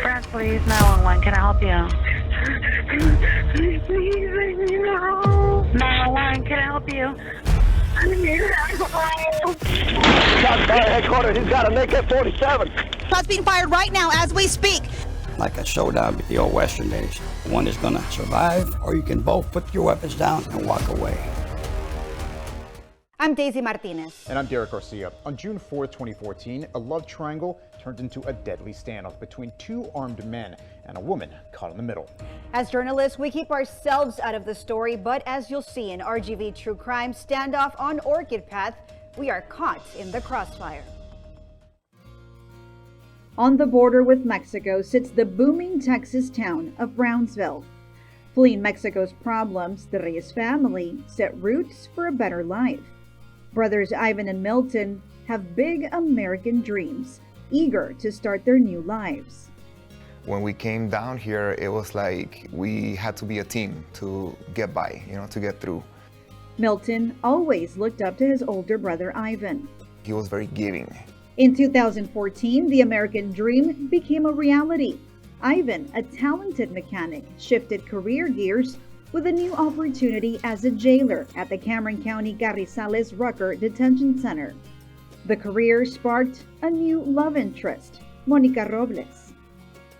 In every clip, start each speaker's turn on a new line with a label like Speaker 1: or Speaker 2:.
Speaker 1: France Police 911, can I help you? Please, I need help. 911, can I help you? I need help.
Speaker 2: Shots fired headquarters. He's got an AK-47.
Speaker 3: Shots being fired right now as we speak.
Speaker 4: Like a showdown with the old Western days. One is gonna survive, or you can both put your weapons down and walk away.
Speaker 3: I'm Daisy Martinez.
Speaker 5: And I'm Derek Garcia. On June 4th, 2014, a love triangle turned into a deadly standoff between two armed men and a woman caught in the middle.
Speaker 3: As journalists, we keep ourselves out of the story, but as you'll see in RGV True Crime Standoff on Orchid Path, we are caught in the crossfire. On the border with Mexico sits the booming Texas town of Brownsville. Fleeing Mexico's problems, the Reyes family set roots for a better life. Brothers Ivan and Milton have big American dreams, eager to start their new lives.
Speaker 6: When we came down here, it was like we had to be a team to get by, to get through.
Speaker 3: Milton always looked up to his older brother Ivan.
Speaker 6: He was very giving.
Speaker 3: In 2014, the American dream became a reality. Ivan, a talented mechanic, shifted career gears with a new opportunity as a jailer at the Cameron County Carrizales Rucker Detention Center. The career sparked a new love interest, Monica Robles.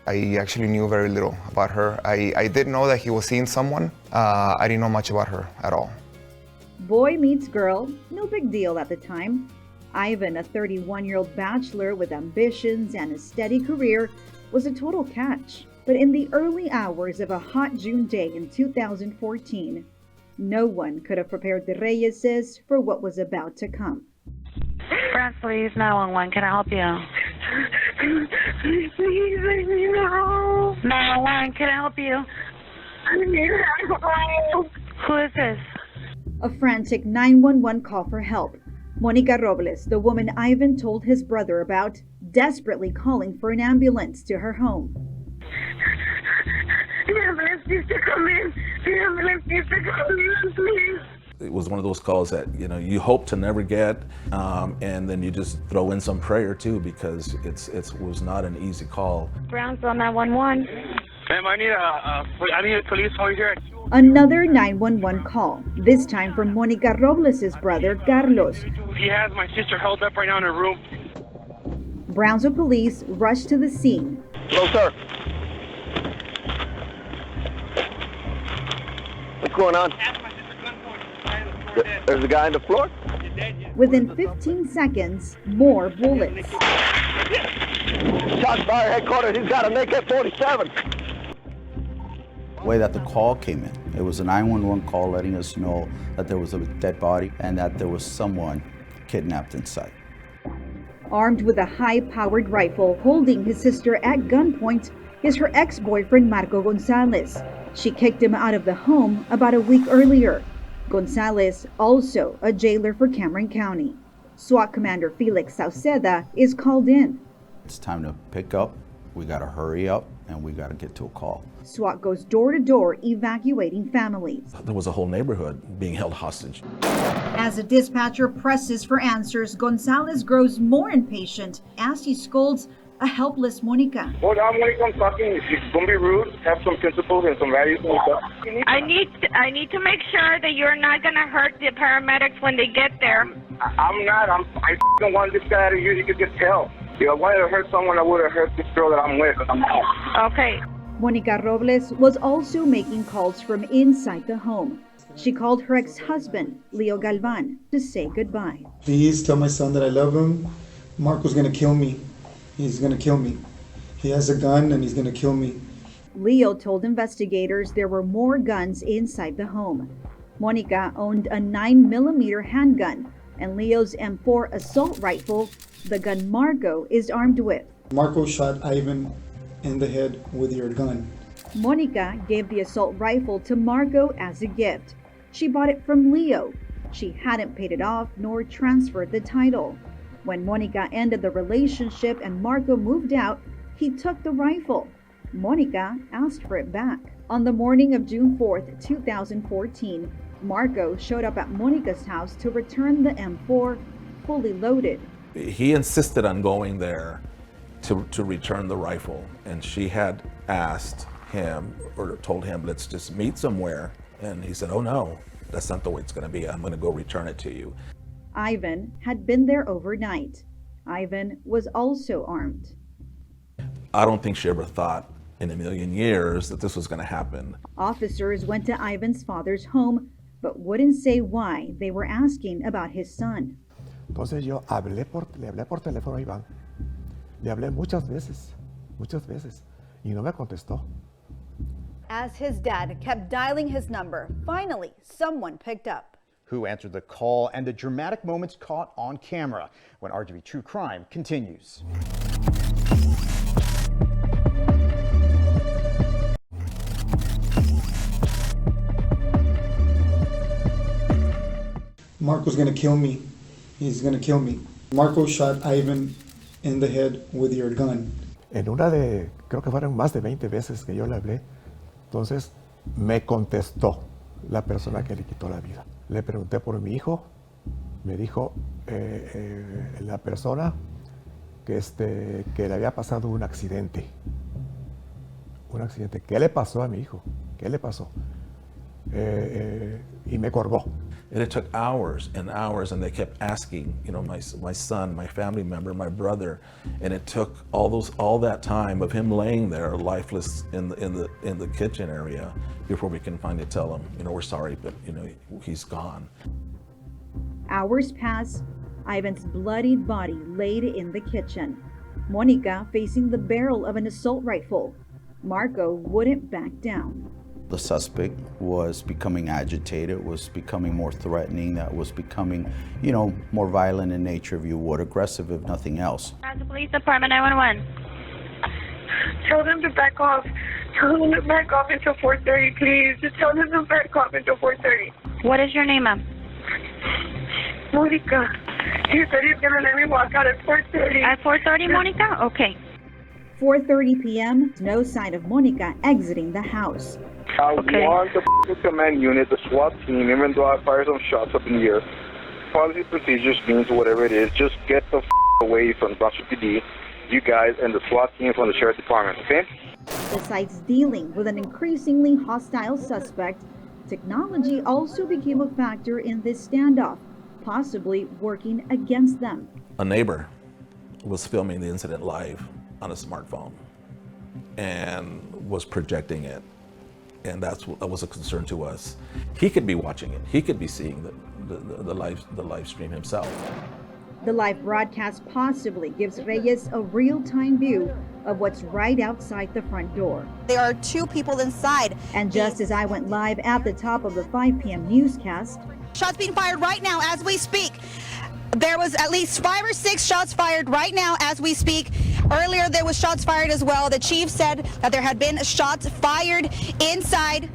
Speaker 6: I actually knew very little about her. I did know that he was seeing someone. I didn't know much about her at all.
Speaker 3: Boy meets girl, no big deal at the time. Ivan, a 31-year-old bachelor with ambitions and a steady career, was a total catch. But in the early hours of a hot June day in 2014, no one could have prepared the Reyeses for what was about to come.
Speaker 1: France Police 911, can I help you? Please, I need help. 911, can I help you? I need help. Who is this?
Speaker 3: A frantic 911 call for help. Monica Robles, the woman Ivan told his brother about, desperately calling for an ambulance to her home.
Speaker 1: The ambulance needs to come in. The ambulance needs to come in, please.
Speaker 7: It was one of those calls that, you hope to never get, and then you just throw in some prayer too, because it was not an easy call.
Speaker 1: Brownsville 911.
Speaker 8: Ma'am, I need a police over here.
Speaker 3: Another 911 call, this time from Monica Robles' brother, Carlos.
Speaker 8: He has my sister held up right now in her room.
Speaker 3: Brownsville police rushed to the scene.
Speaker 2: Hello, sir. What's going on? There's a guy on the floor?
Speaker 3: Within 15 seconds, more bullets.
Speaker 2: Shots fired headquarters. He's got an AK-47.
Speaker 4: The way that the call came in, it was a 911 call letting us know that there was a dead body and that there was someone kidnapped inside.
Speaker 3: Armed with a high-powered rifle, holding his sister at gunpoint, is her ex-boyfriend Marco Gonzalez. She kicked him out of the home about a week earlier. Gonzalez, also a jailer for Cameron County. SWAT Commander Felix Sauceda is called in.
Speaker 4: It's time to pick up, we gotta hurry up, and we gotta get to a call.
Speaker 3: SWAT goes door to door evacuating families.
Speaker 7: There was a whole neighborhood being held hostage.
Speaker 3: As the dispatcher presses for answers, Gonzalez grows more impatient as he scolds a helpless Monica.
Speaker 8: Hold on, Monica, I'm talking. Don't be rude. Have some principles and some values and stuff.
Speaker 1: I need to make sure that you're not going to hurt the paramedics when they get there.
Speaker 8: I'm not. I don't want this guy to use. You could just tell. If I wanted to hurt someone, I would have hurt this girl that I'm with. I'm not.
Speaker 1: Okay.
Speaker 3: Monica Robles was also making calls from inside the home. She called her ex-husband, Leo Galvan, to say goodbye.
Speaker 9: Please tell my son that I love him. Marco's gonna kill me. He's gonna kill me. He has a gun and he's gonna kill me.
Speaker 3: Leo told investigators there were more guns inside the home. Monica owned a 9mm handgun and Leo's M4 assault rifle, the gun Marco is armed with.
Speaker 9: Marco shot Ivan in the head with your gun.
Speaker 3: Monica gave the assault rifle to Marco as a gift. She bought it from Leo. She hadn't paid it off nor transferred the title. When Monica ended the relationship and Marco moved out, he took the rifle. Monica asked for it back. On the morning of June 4th, 2014, Marco showed up at Monica's house to return the M4 fully loaded.
Speaker 7: He insisted on going there to return the rifle. And she had asked him, or told him, let's just meet somewhere. And he said, oh no, that's not the way it's gonna be. I'm gonna go return it to you.
Speaker 3: Ivan had been there overnight. Ivan was also armed.
Speaker 7: I don't think she ever thought in a million years that this was gonna happen.
Speaker 3: Officers went to Ivan's father's home, but wouldn't say why they were asking about his son.
Speaker 10: Entonces yo le hablé por teléfono a Iván. Le hablé muchas veces, y no me contestó.
Speaker 11: As his dad kept dialing his number, finally someone picked up.
Speaker 5: Who answered the call, and the dramatic moments caught on camera when RGV True Crime continues.
Speaker 9: Marco's gonna kill me. He's gonna kill me. Marco shot Ivan in the head with your gun.
Speaker 10: En una de, creo que fueron más de 20 veces que yo le hablé, entonces me contestó la persona que le quitó la vida. Le pregunté por mi hijo, me dijo la persona que le había pasado un accidente. ¿Qué le pasó a mi hijo? ¿Qué le pasó? Y me colgó.
Speaker 7: And it took hours and hours, and they kept asking, you know, my son, my family member, my brother, and it took all that time of him laying there lifeless in the kitchen area before we can finally tell him, you know, we're sorry, but you know, he's gone.
Speaker 3: Hours pass. Ivan's bloodied body laid in the kitchen. Monica facing the barrel of an assault rifle. Marco wouldn't back down.
Speaker 4: The suspect was becoming agitated, was becoming more threatening, that was becoming, you know, more violent in nature, if you would, aggressive if nothing else.
Speaker 1: The police department, 911.
Speaker 8: Tell them to back off. Tell them to back off until 4:30, please. Just tell them to back off until 4:30.
Speaker 1: What is your name, ma'am?
Speaker 8: Monica. He said he's going to let me walk out at 4:30.
Speaker 1: At 4:30, Monica? Okay.
Speaker 3: 4:30 p.m., no sign of Monica exiting the house.
Speaker 8: I want the command unit, the SWAT team, even though I fired some shots up in the air. Policy procedures means whatever it is, just get the away from Bronxville PD, you guys, and the SWAT team from the Sheriff's Department, okay?
Speaker 3: Besides dealing with an increasingly hostile suspect, technology also became a factor in this standoff, possibly working against them.
Speaker 7: A neighbor was filming the incident live on a smartphone and was projecting it. And that was a concern to us. He could be watching it. He could be seeing the live stream himself.
Speaker 3: The live broadcast possibly gives Reyes a real-time view of what's right outside the front door.
Speaker 11: There are two people inside.
Speaker 3: And just as I went live at the top of the 5 p.m. newscast,
Speaker 11: shots being fired right now as we speak. There was at least 5 or 6 shots fired right now as we speak. Earlier there was shots fired as well. The chief said that there had been shots fired inside.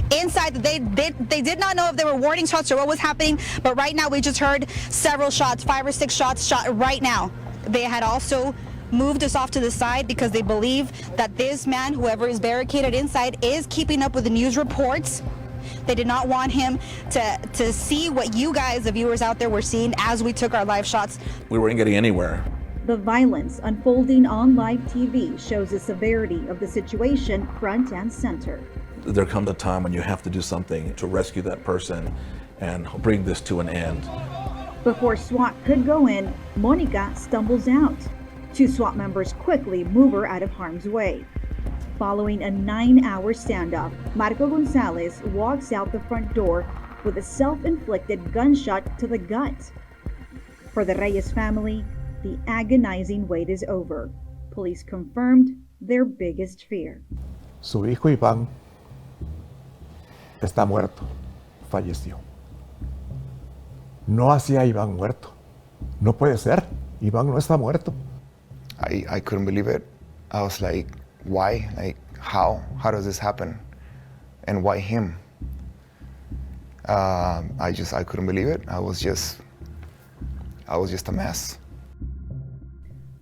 Speaker 11: They did not know if there were warning shots or what was happening, but right now we just heard several shots, 5 or 6 shots shot right now. They had also moved us off to the side because they believe that this man, whoever is barricaded inside, is keeping up with the news reports. They did not want him to see what you guys, the viewers out there, were seeing as we took our live shots.
Speaker 7: We weren't getting anywhere.
Speaker 3: The violence unfolding on live TV shows the severity of the situation front and center.
Speaker 7: There comes a time when you have to do something to rescue that person and bring this to an end.
Speaker 3: Before SWAT could go in, Monica stumbles out. 2 SWAT members quickly move her out of harm's way. Following a 9-hour standoff, Marco Gonzalez walks out the front door with a self-inflicted gunshot to the gut. For the Reyes family, the agonizing wait is over. Police confirmed their biggest fear.
Speaker 10: Su hijo Iván está muerto, falleció. No hacía Iván muerto. No puede ser. Iván no está muerto.
Speaker 6: I couldn't believe it. I was like, why? Like, how? How does this happen? And why him? I couldn't believe it. I was just a mess.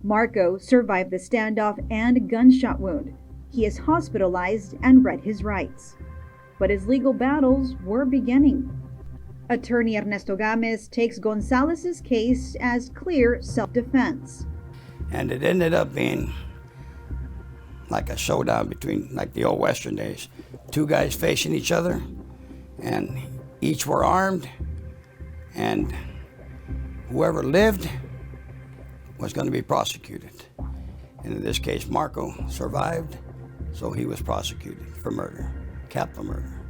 Speaker 3: Marco survived the standoff and gunshot wound. He is hospitalized and read his rights. But his legal battles were beginning. Attorney Ernesto Gámez takes Gonzalez's case as clear self-defense.
Speaker 12: And it ended up being like a showdown between, like the old Western days. Two guys facing each other, and each were armed, and whoever lived was going to be prosecuted. And in this case, Marco survived, so he was prosecuted for murder, capital murder.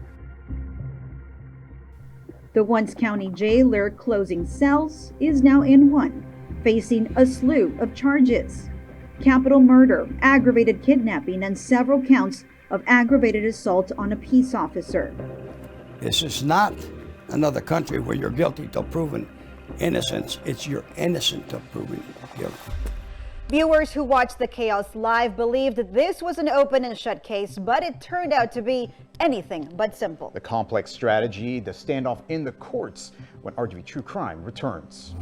Speaker 3: The once county jailer closing cells is now in one, facing a slew of charges: capital murder, aggravated kidnapping, and several counts of aggravated assault on a peace officer.
Speaker 12: This is not another country where you're guilty till proven innocence. It's you're innocent till proven guilty.
Speaker 11: Viewers who watched the chaos live believed this was an open and shut case, but it turned out to be anything but simple.
Speaker 5: The complex strategy, the standoff in the courts, when RGV True Crime returns.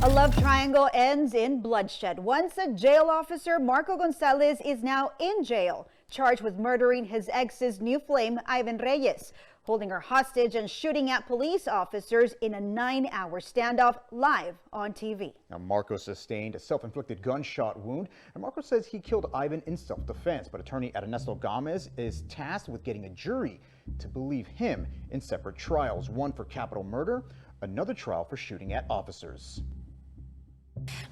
Speaker 11: A love triangle ends in bloodshed. Once a jail officer, Marco Gonzalez is now in jail, charged with murdering his ex's new flame, Ivan Reyes, holding her hostage and shooting at police officers in a 9-hour standoff live on TV.
Speaker 5: Now, Marco sustained a self-inflicted gunshot wound, and Marco says he killed Ivan in self-defense, but attorney Ernesto Gomez is tasked with getting a jury to believe him in separate trials, one for capital murder, another trial for shooting at officers.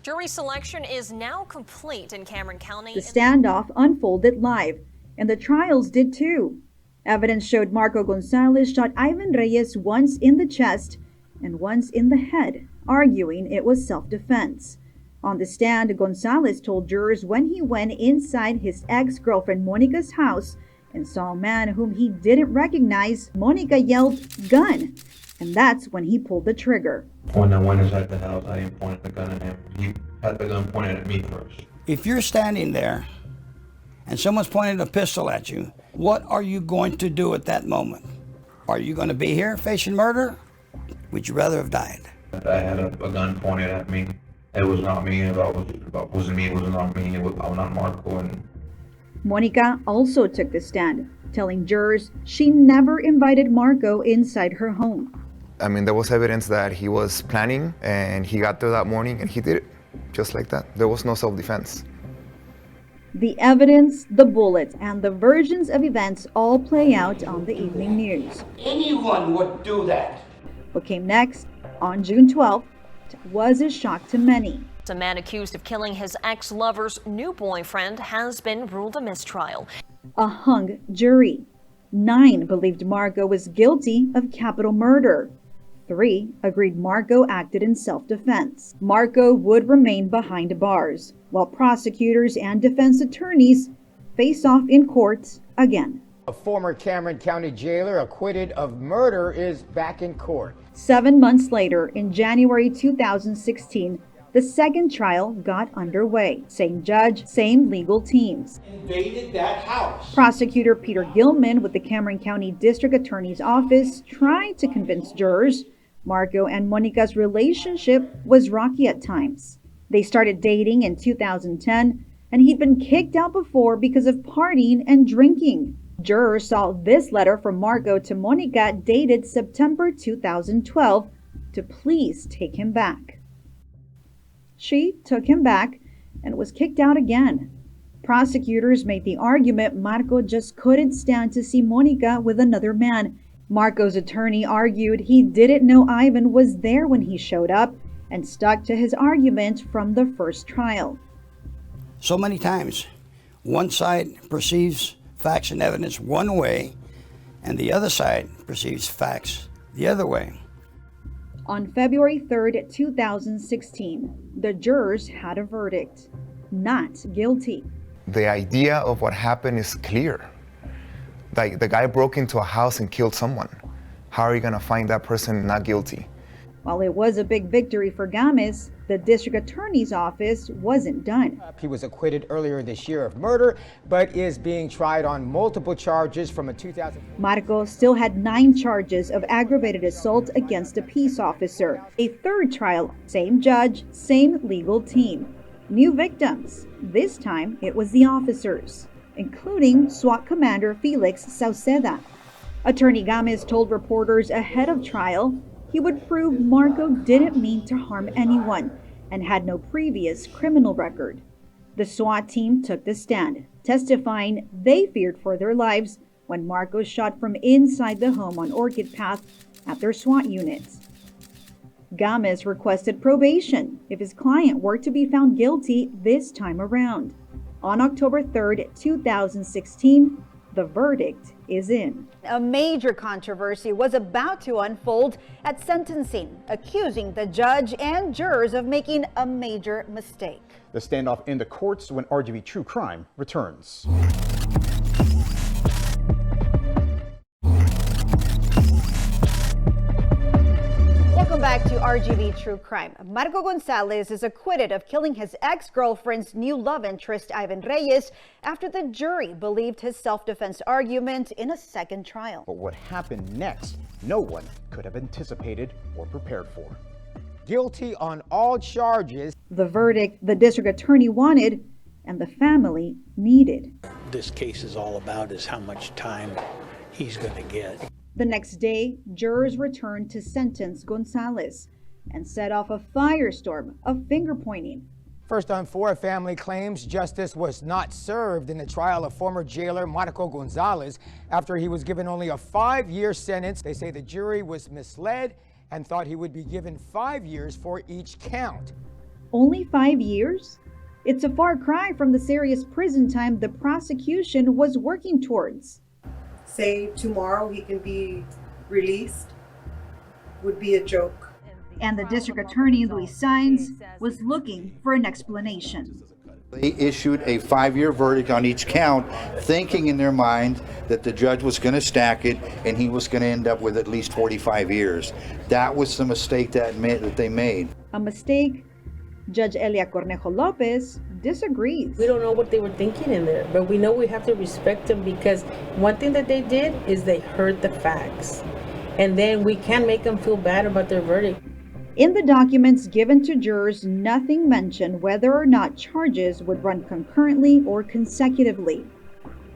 Speaker 13: Jury selection is now complete in Cameron County.
Speaker 3: The standoff unfolded live, and the trials did too. Evidence showed Marco Gonzalez shot Ivan Reyes once in the chest and once in the head, arguing it was self-defense. On the stand, Gonzalez told jurors when he went inside his ex-girlfriend Monica's house and saw a man whom he didn't recognize, Monica yelled, "Gun!" And that's when he pulled the trigger.
Speaker 14: When I went inside the house, I didn't point the gun at him. He had the gun pointed at me first.
Speaker 12: If you're standing there and someone's pointing a pistol at you, what are you going to do at that moment? Are you going to be here facing murder? Would you rather have died?
Speaker 14: I had a gun pointed at me. It was not me. If it wasn't me, it was not me. I was not Marco. And
Speaker 3: Monica also took the stand, telling jurors she never invited Marco inside her home.
Speaker 6: I mean, there was evidence that he was planning, and he got there that morning and he did it just like that. There was no self-defense.
Speaker 3: The evidence, the bullets, and the versions of events all play out on the evening news.
Speaker 15: Anyone would do that.
Speaker 3: What came next, on June 12th, was a shock to many.
Speaker 13: A man accused of killing his ex-lover's new boyfriend has been ruled a mistrial.
Speaker 3: A hung jury. 9 believed Marco was guilty of capital murder. 3 agreed Marco acted in self-defense. Marco would remain behind bars, while prosecutors and defense attorneys face off in court again.
Speaker 15: A former Cameron County jailer acquitted of murder is back in court.
Speaker 3: 7 months later, in January 2016, the second trial got underway. Same judge, same legal teams.
Speaker 15: Invaded that house.
Speaker 3: Prosecutor Peter Gilman with the Cameron County District Attorney's Office tried to convince jurors Marco and Monica's relationship was rocky at times. They started dating in 2010, and he'd been kicked out before because of partying and drinking. Jurors saw this letter from Marco to Monica dated September 2012 to please take him back. She took him back and was kicked out again. Prosecutors made the argument Marco just couldn't stand to see Monica with another man. Marco's attorney argued he didn't know Ivan was there when he showed up and stuck to his argument from the first trial.
Speaker 12: So many times, one side perceives facts and evidence one way, and the other side perceives facts the other way.
Speaker 3: On February 3rd, 2016, the jurors had a verdict: not guilty.
Speaker 6: The idea of what happened is clear. Like, the guy broke into a house and killed someone. How are you going to find that person not guilty?
Speaker 3: While it was a big victory for Gomez, the district attorney's office wasn't done.
Speaker 15: He was acquitted earlier this year of murder, but is being tried on multiple charges from a 2000.
Speaker 3: Marco still had 9 charges of aggravated assault against a peace officer. A third trial, same judge, same legal team. New victims. This time it was the officers, including SWAT Commander Felix Sauceda. Attorney Gomez told reporters ahead of trial he would prove Marco didn't mean to harm anyone and had no previous criminal record. The SWAT team took the stand, testifying they feared for their lives when Marco shot from inside the home on Orchid Path at their SWAT units. Gomez requested probation if his client were to be found guilty this time around. On October 3rd, 2016, the verdict is in.
Speaker 11: A major controversy was about to unfold at sentencing, accusing the judge and jurors of making a major mistake.
Speaker 5: The standoff in the courts when RGV True Crime returns.
Speaker 11: Welcome back to RGV True Crime. Marco Gonzalez is acquitted of killing his ex-girlfriend's new love interest, Ivan Reyes, after the jury believed his self-defense argument in a second trial.
Speaker 5: But what happened next, no one could have anticipated or prepared for.
Speaker 15: Guilty on all charges.
Speaker 3: The verdict the district attorney wanted and the family needed.
Speaker 16: This case is all about is how much time he's going to get.
Speaker 3: The next day, jurors returned to sentence Gonzalez and set off a firestorm of finger-pointing.
Speaker 15: First on four, family claims justice was not served in the trial of former jailer Marco Gonzalez after he was given only a 5-year sentence. They say the jury was misled and thought he would be given 5 years for each count.
Speaker 3: Only 5 years? It's a far cry from the serious prison time the prosecution was working towards.
Speaker 17: Say tomorrow he can be released would be a joke.
Speaker 3: And the district attorney, Luis Saenz, was looking for an explanation.
Speaker 18: They issued a 5-year verdict on each count, thinking in their mind that the judge was going to stack it and he was going to end up with at least 45 years. That was the mistake that they made.
Speaker 3: A mistake Judge Elia Cornejo Lopez disagrees.
Speaker 19: We don't know what they were thinking in there, but we know we have to respect them because one thing that they did is they heard the facts. And then we can't make them feel bad about their verdict.
Speaker 3: In the documents given to jurors, nothing mentioned whether or not charges would run concurrently or consecutively.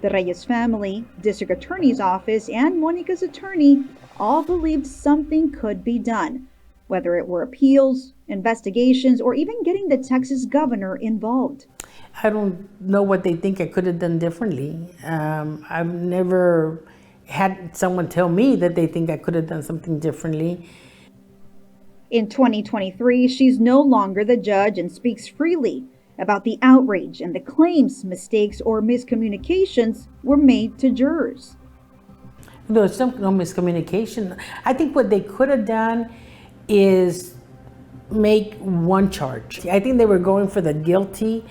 Speaker 3: The Reyes family, district attorney's office, and Monica's attorney all believed something could be done, whether it were appeals, investigations, or even getting the Texas governor involved.
Speaker 19: I don't know what they think I could have done differently. I've never had someone tell me that they think I could have done something differently.
Speaker 3: In 2023, she's no longer the judge and speaks freely about the outrage and the claims mistakes or miscommunications were made to jurors.
Speaker 19: There's no miscommunication. I think what they could have done is make one charge. I think they were going for the guilty,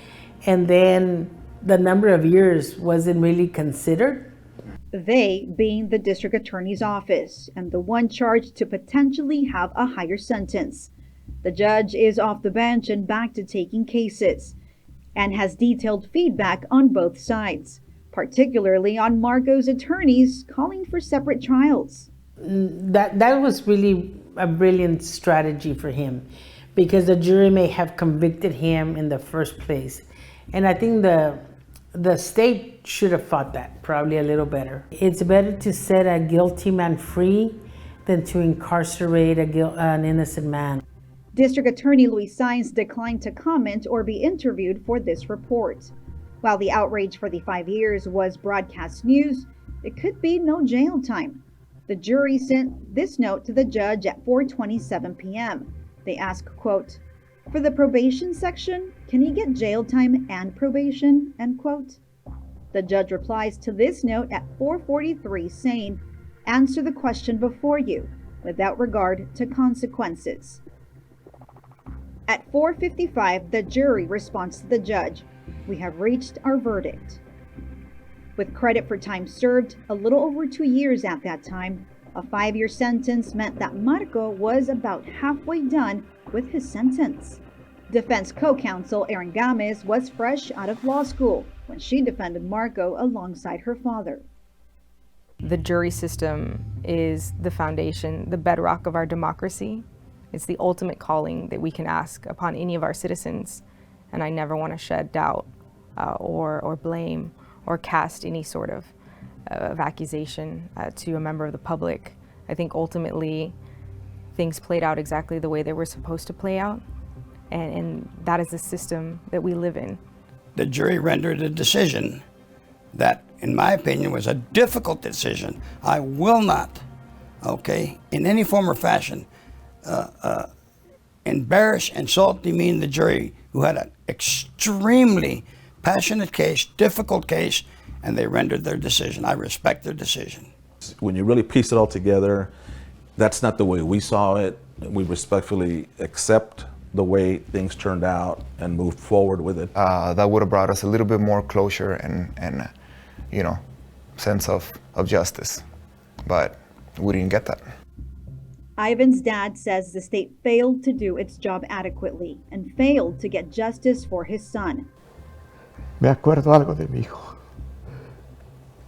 Speaker 19: and then the number of years wasn't really considered.
Speaker 3: They being the district attorney's office and the one charged to potentially have a higher sentence. The judge is off the bench and back to taking cases and has detailed feedback on both sides, particularly on Marco's attorneys calling for separate trials.
Speaker 19: That was really a brilliant strategy for him because the jury may have convicted him in the first place. And I think the state should have fought that probably a little better. It's better to set a guilty man free than to incarcerate an innocent man.
Speaker 3: District Attorney Luis Saenz declined to comment or be interviewed for this report. While the outrage for the 5 years was broadcast news, it could be no jail time. The jury sent this note to the judge at 4:27 p.m. They ask, quote, "For the probation section, can he get jail time and probation?" End quote. The judge replies to this note at 4:43 saying, "Answer the question before you, without regard to consequences." At 4:55, the jury responds to the judge, "We have reached our verdict." With credit for time served, a little over 2 years at that time, a 5-year sentence meant that Marco was about halfway done with his sentence. Defense co-counsel Erin Gomez was fresh out of law school when she defended Marco alongside her father.
Speaker 20: The jury system is the foundation, the bedrock of our democracy. It's the ultimate calling that we can ask upon any of our citizens, and I never want to shed doubt or blame or cast any sort of of accusation to a member of the public. I think ultimately things played out exactly the way they were supposed to play out, and that is the system that we live in.
Speaker 12: The jury rendered a decision that, in my opinion, was a difficult decision. I will not, okay, in any form or fashion, embarrass, insult, demean the jury, who had an extremely passionate case, difficult case, and they rendered their decision. I respect their decision.
Speaker 7: When you really piece it all together, that's not the way we saw it. We respectfully accept the way things turned out and move forward with it.
Speaker 6: That would have brought us a little bit more closure and you know, sense of justice, but we didn't get that.
Speaker 3: Ivan's dad says the state failed to do its job adequately and failed to get justice for his son.
Speaker 10: Me acuerdo algo de mi hijo,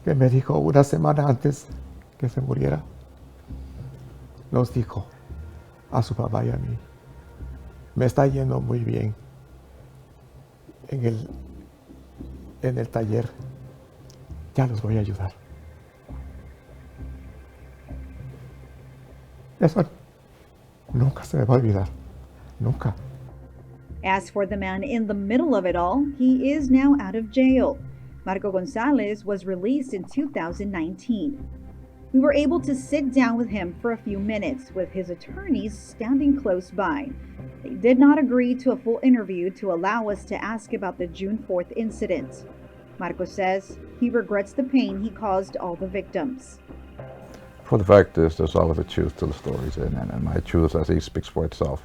Speaker 10: que me dijo una semana antes que se muriera. Nos dijo a su papá y a mí, me está yendo muy bien en el taller, ya los voy a ayudar. Eso nunca se me va a olvidar, nunca.
Speaker 3: As for the man in the middle of it all, he is now out of jail. Marco Gonzalez was released in 2019. We were able to sit down with him for a few minutes, with his attorneys standing close by. They did not agree to a full interview to allow us to ask about the June 4th incident. Marco says he regrets the pain he caused all the victims.
Speaker 21: For the fact is, there's always a truth to the stories, and my truth, I think, speaks for itself.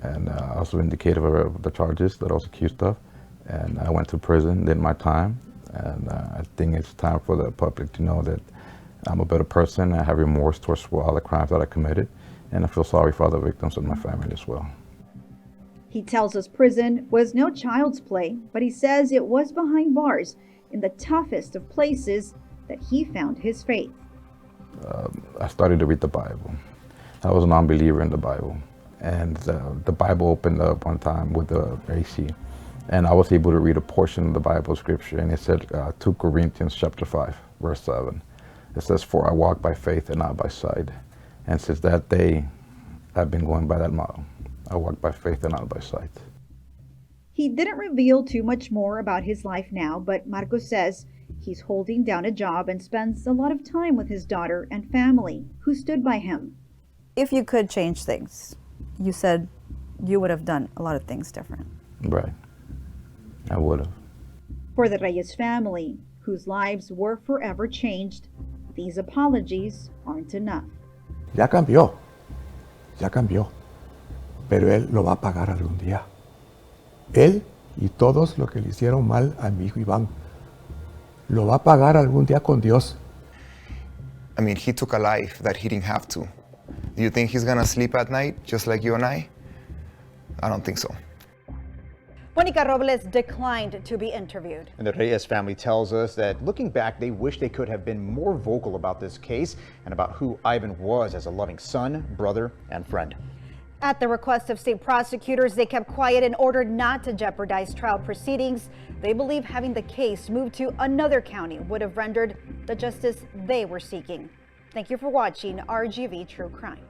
Speaker 21: And I was vindicated of the charges that I was accused of, and I went to prison, did my time, and I think it's time for the public to know that I'm a better person. I have remorse towards all the crimes that I committed, and I feel sorry for other victims and my family as well.
Speaker 3: He tells us prison was no child's play, but he says it was behind bars in the toughest of places that he found his faith.
Speaker 21: I started to read the Bible. I was a non-believer in the Bible, and the Bible opened up one time with the AC, and I was able to read a portion of the Bible scripture, and it said 2 Corinthians chapter 5, verse 7. It says, "For I walk by faith and not by sight." And since that day, I've been going by that model. I walk by faith and not by sight.
Speaker 3: He didn't reveal too much more about his life now, but Marco says he's holding down a job and spends a lot of time with his daughter and family, who stood by him.
Speaker 22: If you could change things, you said you would have done a lot of things different.
Speaker 21: Right. I would have.
Speaker 3: For the Reyes family, whose lives were forever changed, these apologies aren't enough.
Speaker 10: Ya cambió, pero él lo va a pagar algún día. Él y todos los que le hicieron mal a mi hijo Iván, lo va a pagar algún día con Dios.
Speaker 6: I mean, he took a life that he didn't have to. Do you think he's gonna sleep at night just like you and I? I don't think so.
Speaker 11: Monica Robles declined to be interviewed.
Speaker 5: And the Reyes family tells us that looking back, they wish they could have been more vocal about this case and about who Ivan was as a loving son, brother, and friend.
Speaker 11: At the request of state prosecutors, they kept quiet in order not to jeopardize trial proceedings. They believe having the case moved to another county would have rendered the justice they were seeking. Thank you for watching RGV True Crime.